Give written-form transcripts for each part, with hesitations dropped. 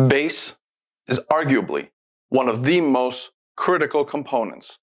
Bass is arguably one of the most critical components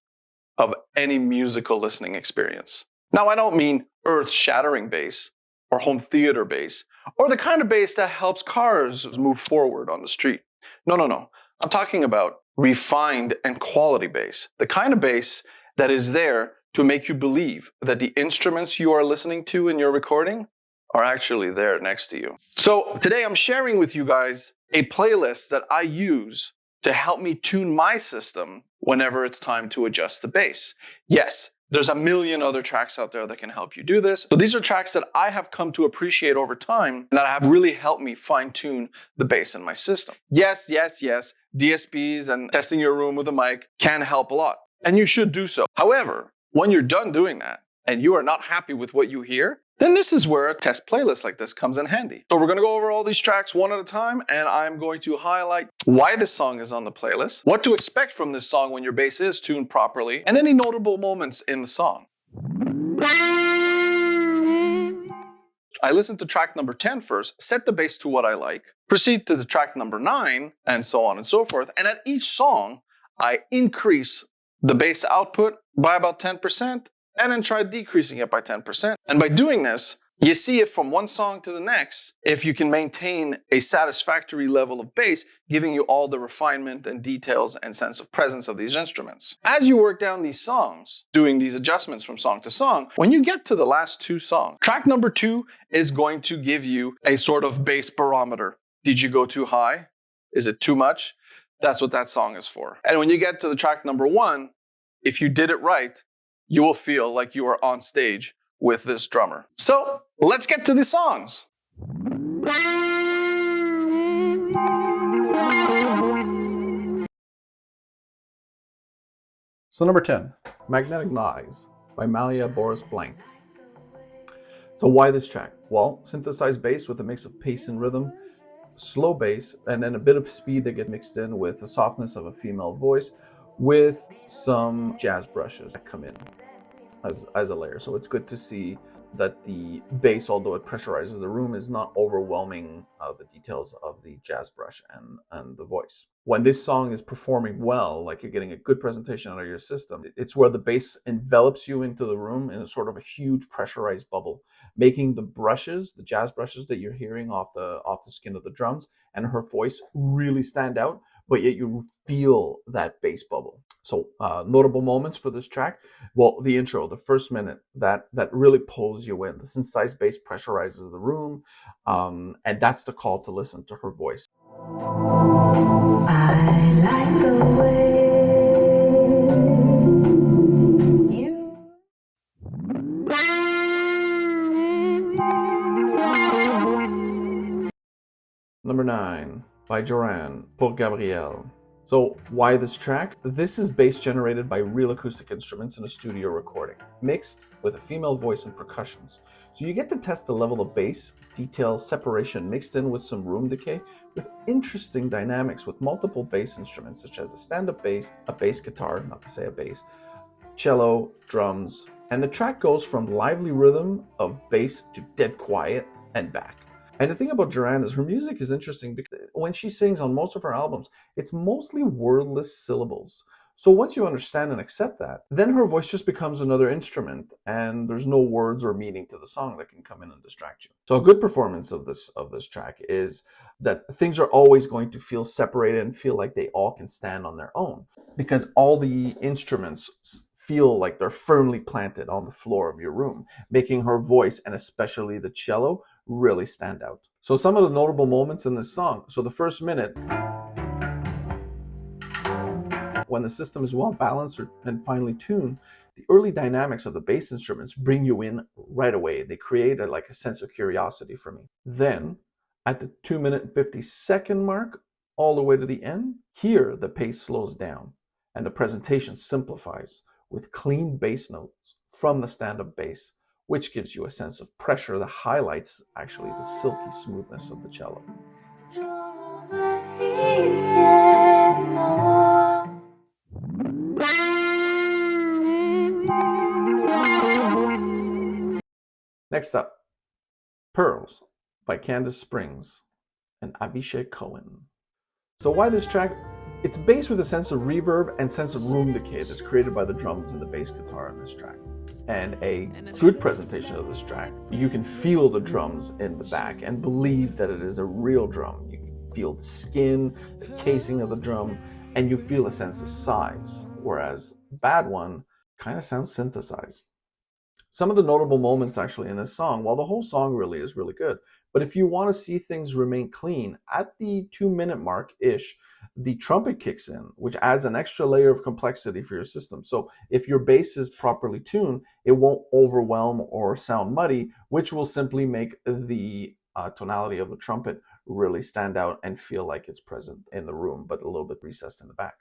of any musical listening experience. Now, I don't mean earth-shattering bass or home theater bass or the kind of bass that helps cars move forward on the street. No. I'm talking about refined and quality bass, the kind of bass that is there to make you believe that the instruments you are listening to in your recording are actually there next to you. So today I'm sharing with you guys a playlist that I use to help me tune my system whenever it's time to adjust the bass. Yes, there's a million other tracks out there that can help you do this. So these are tracks that I have come to appreciate over time and that have really helped me fine-tune the bass in my system. Yes, DSPs and testing your room with a mic can help a lot, and you should do so. However, when you're done doing that and you are not happy with what you hear, then this is where a test playlist like this comes in handy. So we're going to go over all these tracks one at a time, and I'm going to highlight why this song is on the playlist, what to expect from this song when your bass is tuned properly, and any notable moments in the song. I listen to track number 10 first, set the bass to what I like, proceed to the track number 9, and so on and so forth. And at each song, I increase the bass output by about 10%, and then try decreasing it by 10%. And by doing this, you see if from one song to the next, if you can maintain a satisfactory level of bass, giving you all the refinement and details and sense of presence of these instruments. As you work down these songs, doing these adjustments from song to song, when you get to the last 2 songs, track number 2 is going to give you a sort of bass barometer. Did you go too high? Is it too much? That's what that song is for. And when you get to the track number 1, if you did it right, you will feel like you are on stage with this drummer. So let's get to the songs. So number 10, Magnetic Noise by Malia, Boris blank. So why this track? Well, synthesized bass with a mix of pace and rhythm, slow bass, and then a bit of speed that get mixed in with the softness of a female voice, with some jazz brushes that come in as a layer. So it's good to see that the bass, although it pressurizes the room, is not overwhelming the details of the jazz brush and the voice. When this song is performing well, like you're getting a good presentation out of your system, it's where the bass envelops you into the room in a sort of a huge pressurized bubble, making the brushes, the jazz brushes that you're hearing off the skin of the drums and her voice really stand out, but yet you feel that bass bubble. So notable moments for this track, well, the intro, the first minute, that really pulls you in. The synthesized bass pressurizes the room, and that's the call to listen to her voice. I like the way you... Number 9, by Jorane, Pour Gabriel. So why this track? This is bass generated by real acoustic instruments in a studio recording, mixed with a female voice and percussions. So you get to test the level of bass, detail, separation, mixed in with some room decay, with interesting dynamics with multiple bass instruments, such as a stand-up bass, a bass guitar, not to say a bass, cello, drums, and the track goes from lively rhythm of bass to dead quiet and back. And the thing about Jorane is her music is interesting because when she sings on most of her albums, it's mostly wordless syllables. So once you understand and accept that, then her voice just becomes another instrument and there's no words or meaning to the song that can come in and distract you. So a good performance of this track is that things are always going to feel separated and feel like they all can stand on their own because all the instruments feel like they're firmly planted on the floor of your room, making her voice and especially the cello really stand out. So some of the notable moments in this song. So the first minute, when the system is well balanced and finely tuned, the early dynamics of the bass instruments bring you in right away. They create a sense of curiosity for me. Then at the 2-minute and 50-second mark, all the way to the end, here the pace slows down and the presentation simplifies with clean bass notes from the stand-up bass, which gives you a sense of pressure that highlights actually the silky smoothness of the cello. Next up, Pearls by Candace Springs and Avishai Cohen. So why this track? It's based with a sense of reverb and sense of room decay that's created by the drums and the bass guitar in this track. And a good presentation of this track, you can feel the drums in the back and believe that it is a real drum. You can feel the skin, the casing of the drum, and you feel a sense of size, whereas Bad One kind of sounds synthesized. Some of the notable moments actually in this song, while the whole song really is really good, but if you want to see things remain clean, at the 2-minute mark-ish, the trumpet kicks in, which adds an extra layer of complexity for your system. So if your bass is properly tuned, it won't overwhelm or sound muddy, which will simply make the tonality of the trumpet really stand out and feel like it's present in the room, but a little bit recessed in the back.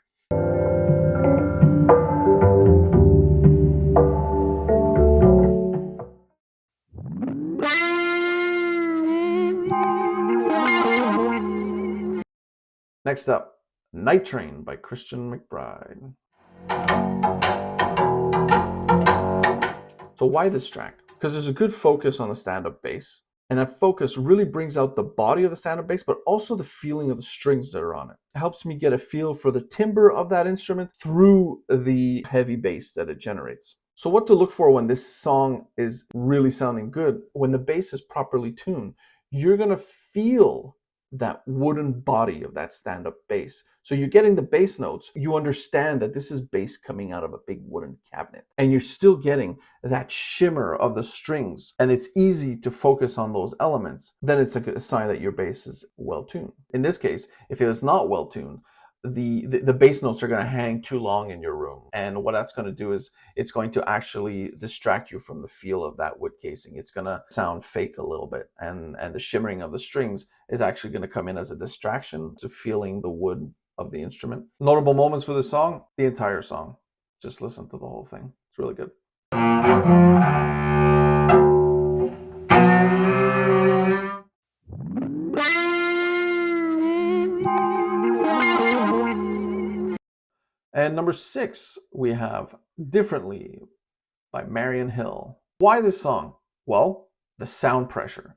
Next up, Night Train by Christian McBride. So why this track? Because there's a good focus on the stand-up bass, and that focus really brings out the body of the stand-up bass, but also the feeling of the strings that are on it. It helps me get a feel for the timbre of that instrument through the heavy bass that it generates. So what to look for when this song is really sounding good? When the bass is properly tuned, you're gonna feel that wooden body of that stand-up bass. So you're getting the bass notes, you understand that this is bass coming out of a big wooden cabinet, and you're still getting that shimmer of the strings, and it's easy to focus on those elements. Then it's a sign that your bass is well tuned. In this case, if it is not well tuned, the bass notes are going to hang too long in your room, and what that's going to do is it's going to actually distract you from the feel of that wood casing. It's going to sound fake a little bit, and the shimmering of the strings is actually going to come in as a distraction to feeling the wood of the instrument. Notable moments for this song, the entire song. Just listen to the whole thing. It's really good. And number 6, we have Differently by Marian Hill. Why this song? Well, the sound pressure.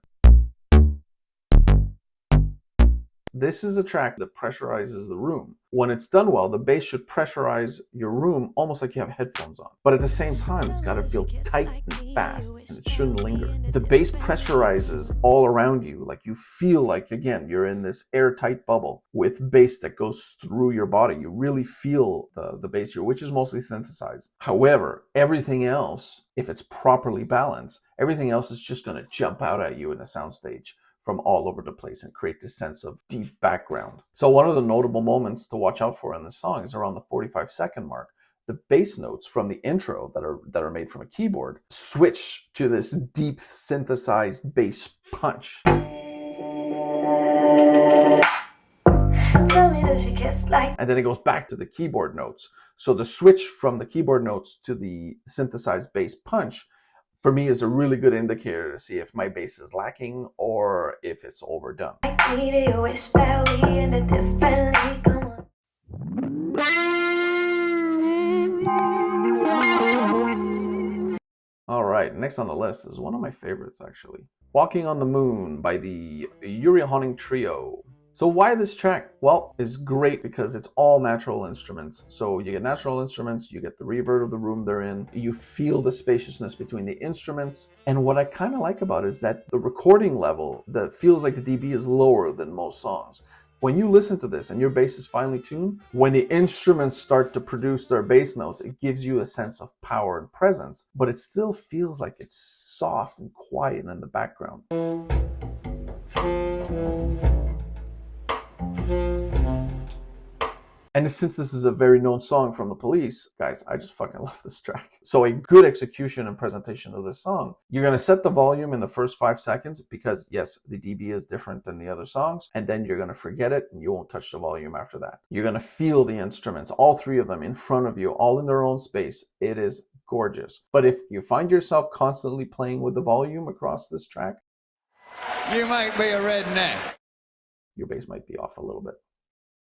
This is a track that pressurizes the room. When it's done well, the bass should pressurize your room almost like you have headphones on. But at the same time, it's got to feel tight and fast, and it shouldn't linger. The bass pressurizes all around you, like you feel like, again, you're in this airtight bubble with bass that goes through your body. You really feel the bass here, which is mostly synthesized. However, everything else, if it's properly balanced, everything else is just going to jump out at you in the soundstage from all over the place and create this sense of deep background. So one of the notable moments to watch out for in this song is around the 45-second mark. The bass notes from the intro that are made from a keyboard switch to this deep synthesized bass punch. And then it goes back to the keyboard notes. So the switch from the keyboard notes to the synthesized bass punch for me is a really good indicator to see if my bass is lacking or if it's overdone. All right, next on the list is one of my favorites actually. Walking on the Moon by the Yuri Trio. So why this track? Well, it's great because it's all natural instruments. So you get natural instruments, you get the reverb of the room they're in, you feel the spaciousness between the instruments. And what I kind of like about it is that the recording level that feels like the dB is lower than most songs. When you listen to this and your bass is finely tuned, when the instruments start to produce their bass notes, it gives you a sense of power and presence, but it still feels like it's soft and quiet in the background. And since this is a very known song from the Police, guys, I just fucking love this track. So a good execution and presentation of this song. You're going to set the volume in the first 5 seconds because, yes, the dB is different than the other songs. And then you're going to forget it and you won't touch the volume after that. You're going to feel the instruments, all 3 of them in front of you, all in their own space. It is gorgeous. But if you find yourself constantly playing with the volume across this track, you might be a redneck. Your bass might be off a little bit.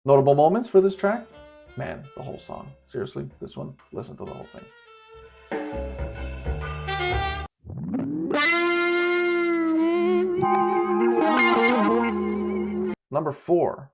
Notable moments for this track? Man, the whole song. Seriously, this one, listen to the whole thing. Number 4,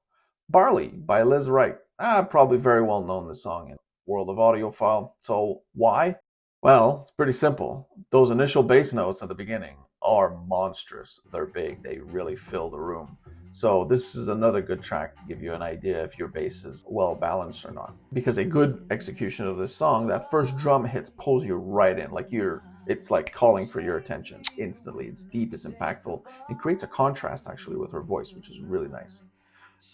Barley by Lizz Wright. Probably very well known, this song in the world of audiophile. So why? Well, it's pretty simple. Those initial bass notes at the beginning are monstrous. They're big. They really fill the room. So this is another good track to give you an idea if your bass is well balanced or not. Because a good execution of this song, that first drum hits pulls you right in. It's like calling for your attention instantly. It's deep, it's impactful. It creates a contrast actually with her voice, which is really nice.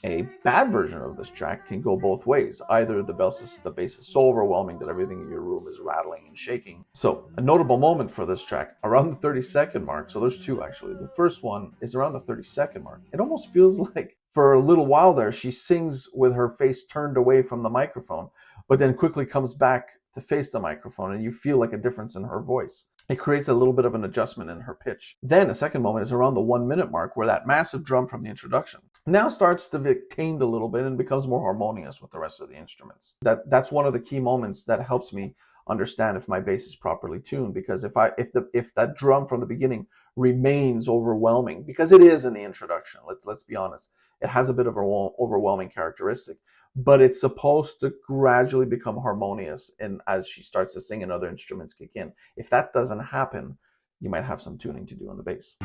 A bad version of this track can go both ways. Either the bass is so overwhelming that everything in your room is rattling and shaking. So a notable moment for this track, around the 30-second mark, so there's two actually. The first one is around the 30-second mark. It almost feels like for a little while there, she sings with her face turned away from the microphone, but then quickly comes back to face the microphone, and you feel like a difference in her voice. It creates a little bit of an adjustment in her pitch. Then a second moment is around the 1 minute mark, where that massive drum from the introduction now starts to be tamed a little bit and becomes more harmonious with the rest of the instruments. That's one of the key moments that helps me understand if my bass is properly tuned, because if that drum from the beginning remains overwhelming, because it is in the introduction, let's be honest, it has a bit of an overwhelming characteristic, but it's supposed to gradually become harmonious and as she starts to sing and other instruments kick in. If that doesn't happen, you might have some tuning to do on the bass.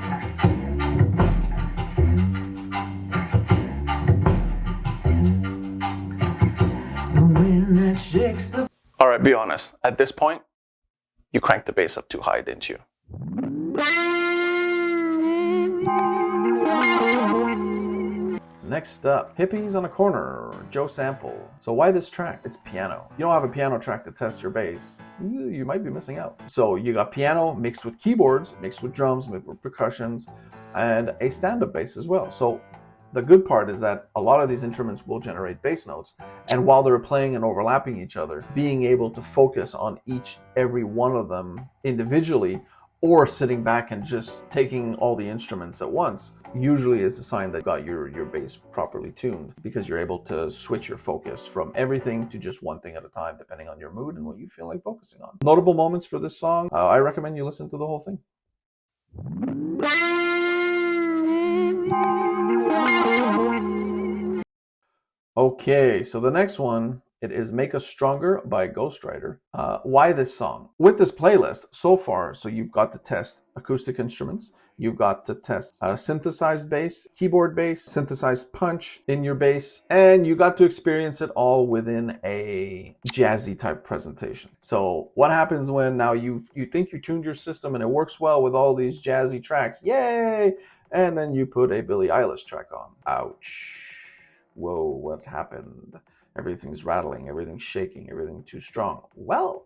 All right, be honest. At this point, you cranked the bass up too high, didn't you? Next up, Hippies on a Corner, Joe Sample. So why this track? It's piano. You don't have a piano track to test your bass, you might be missing out. So you got piano mixed with keyboards, mixed with drums, mixed with percussions, and a stand-up bass as well. So the good part is that a lot of these instruments will generate bass notes, and while they're playing and overlapping each other, being able to focus on every one of them individually, or sitting back and just taking all the instruments at once, usually is a sign that you got your bass properly tuned, because you're able to switch your focus from everything to just one thing at a time, depending on your mood and what you feel like focusing on. Notable moments for this song, I recommend you listen to the whole thing. Okay, so the next one, it is Make Us Stronger by Ghostwriter. Why this song? With this playlist so far, so you've got to test acoustic instruments, you've got to test synthesized bass, keyboard bass, synthesized punch in your bass, and you got to experience it all within a jazzy type presentation. So what happens when now you think you tuned your system and it works well with all these jazzy tracks, yay! And then you put a Billie Eilish track on. Ouch. Whoa, what happened? Everything's rattling, everything's shaking, everything too strong. Well,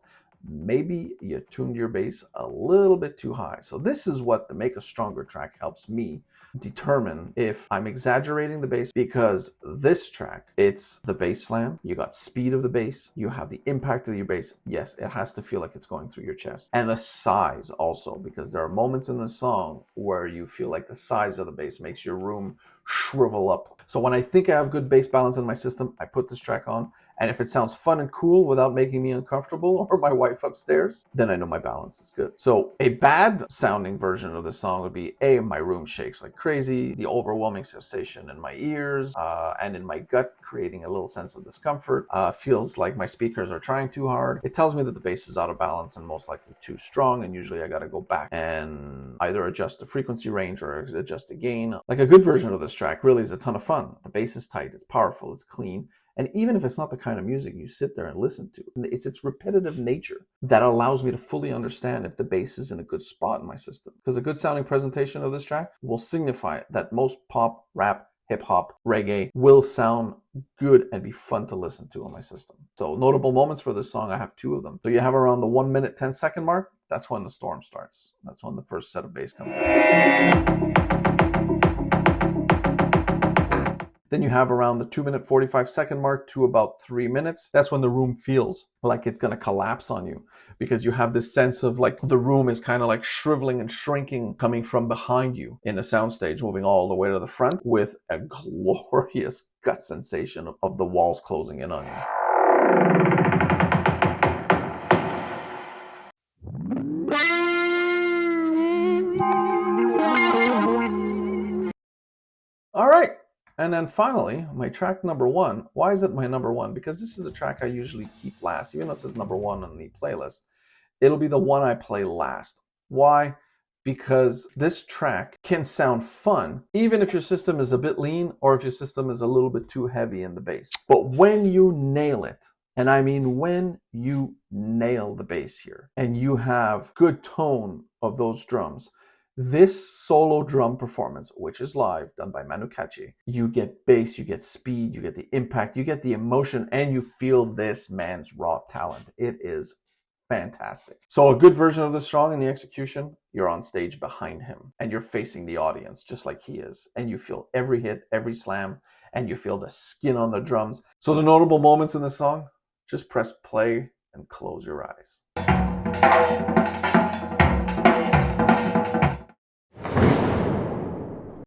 maybe you tuned your bass a little bit too high. So this is what the Make Us Stronger track helps me determine if I'm exaggerating the bass, because this track, it's the bass slam, you got speed of the bass, you have the impact of your bass. Yes, it has to feel like it's going through your chest. And the size also, because there are moments in the song where you feel like the size of the bass makes your room shrivel up. So when I think I have good bass balance in my system, I put this track on, and if it sounds fun and cool without making me uncomfortable or my wife upstairs, then I know my balance is good. So a bad sounding version of this song would be my room shakes like crazy, the overwhelming sensation in my ears and in my gut, creating a little sense of discomfort, feels like my speakers are trying too hard. It tells me that the bass is out of balance and most likely too strong, and usually I gotta go back and either adjust the frequency range or adjust the gain. Like a good version of this track really is a ton of fun. The bass is tight, it's powerful, it's clean. And even if it's not the kind of music you sit there and listen to, it's its repetitive nature that allows me to fully understand if the bass is in a good spot in my system. Because a good sounding presentation of this track will signify that most pop, rap, hip hop, reggae will sound good and be fun to listen to in my system. So notable moments for this song, I have two of them. So you have around the 1 minute, 10-second mark. That's when the storm starts. That's when the first set of bass comes in. Then you have around the 2 minute, 45-second mark to about 3 minutes. That's when the room feels like it's going to collapse on you, because you have this sense of like the room is kind of like shriveling and shrinking coming from behind you in the soundstage, moving all the way to the front with a glorious gut sensation of the walls closing in on you. All right. And then finally, my track number 1. Why is it my number 1? Because this is a track I usually keep last. Even though it says number 1 on the playlist, it'll be the one I play last. Why? Because this track can sound fun, even if your system is a bit lean or if your system is a little bit too heavy in the bass. But when you nail it, and I mean when you nail the bass here, and you have good tone of those drums, this solo drum performance, which is live, done by Manu Katché, you get bass, you get speed, you get the impact, you get the emotion, and you feel this man's raw talent. It is fantastic. So a good version of the song in the execution, you're on stage behind him and you're facing the audience just like he is. And you feel every hit, every slam, and you feel the skin on the drums. So the notable moments in the song, just press play and close your eyes.